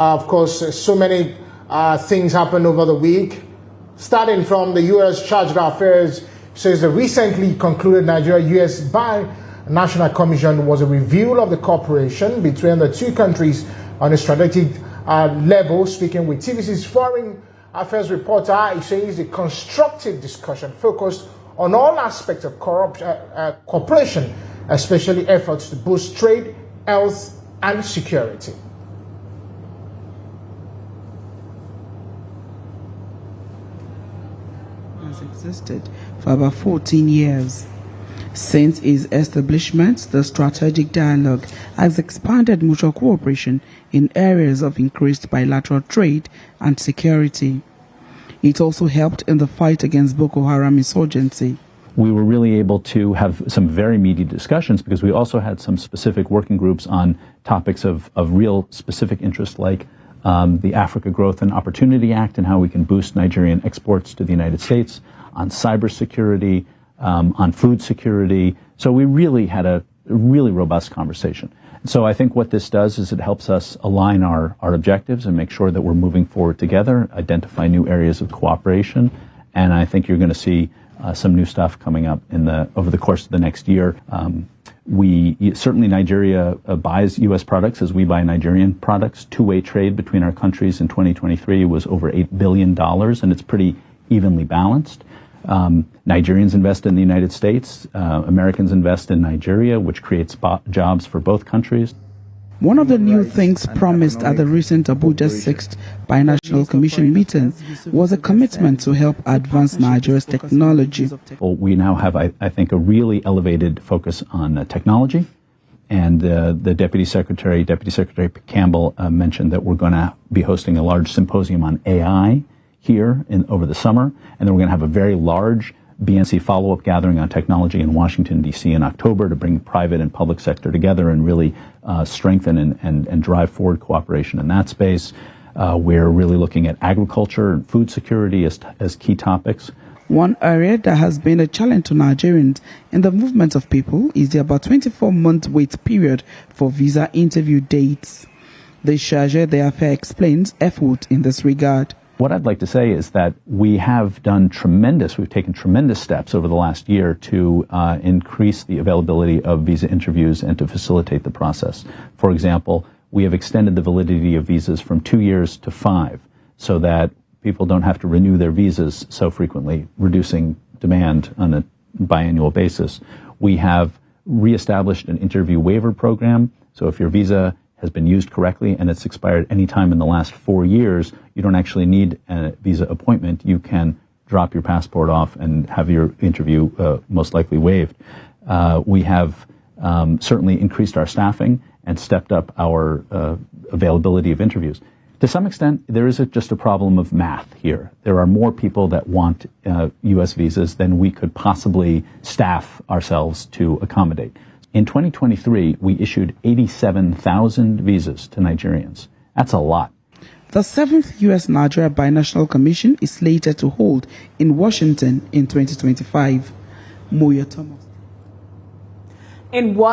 Of course, so many things happened over the week. Starting from the U.S. Chargé d'Affaires says the recently concluded Nigeria-U.S. Binational Commission was a review of the cooperation between the two countries on a strategic level. Speaking with TVC's Foreign Affairs reporter, he says the constructive discussion focused on all aspects of cooperation, especially efforts to boost trade, health, and security. Has existed for about 14 years. Since its establishment, the strategic dialogue has expanded mutual cooperation in areas of increased bilateral trade and security. It also helped in the fight against Boko Haram insurgency. We were really able to have some very meaty discussions because we also had some specific working groups on topics of real specific interest, like the Africa Growth and Opportunity Act and how we can boost Nigerian exports to the United States, on cybersecurity, on food security. So we really had a really robust conversation. So I think what this does is it helps us align our objectives and make sure that we're moving forward together, identify new areas of cooperation, and I think you're going to see some new stuff coming up over the course of the next year. Certainly Nigeria buys U.S. products as we buy Nigerian products. Two-way trade between our countries in 2023 was over $8 billion, and it's pretty evenly balanced. Nigerians invest in the United States. Americans invest in Nigeria, which creates jobs for both countries. One of the new things promised at the recent Abuja 6th Binational Commission meeting was a commitment to help advance Nigeria's technology. Well, we now have, I think, a really elevated focus on technology. And the Deputy Secretary Campbell, mentioned that we're going to be hosting a large symposium on AI here over the summer. And then we're going to have a very large BNC follow-up gathering on technology in Washington, D.C. in October to bring private and public sector together and really strengthen and drive forward cooperation in that space. We're really looking at agriculture and food security as key topics. One area that has been a challenge to Nigerians in the movement of people is the about 24-month wait period for visa interview dates. The Chargé d'Affaires explains effort in this regard. What I'd like to say is that we've taken tremendous steps over the last year to increase the availability of visa interviews and to facilitate the process. For example, we have extended the validity of visas from 2 years to 5 so that people don't have to renew their visas so frequently, reducing demand on a biannual basis. We have reestablished an interview waiver program, so if your visa has been used correctly and it's expired any time in the last 4 years, you don't actually need a visa appointment. You can drop your passport off and have your interview most likely waived. We have certainly increased our staffing and stepped up our availability of interviews. To some extent, there is just a problem of math here. There are more people that want U.S. visas than we could possibly staff ourselves to accommodate. In 2023, we issued 87,000 visas to Nigerians. That's a lot. The 7th U.S. Nigeria Binational Commission is slated to hold in Washington in 2025. Moya Thomas. In what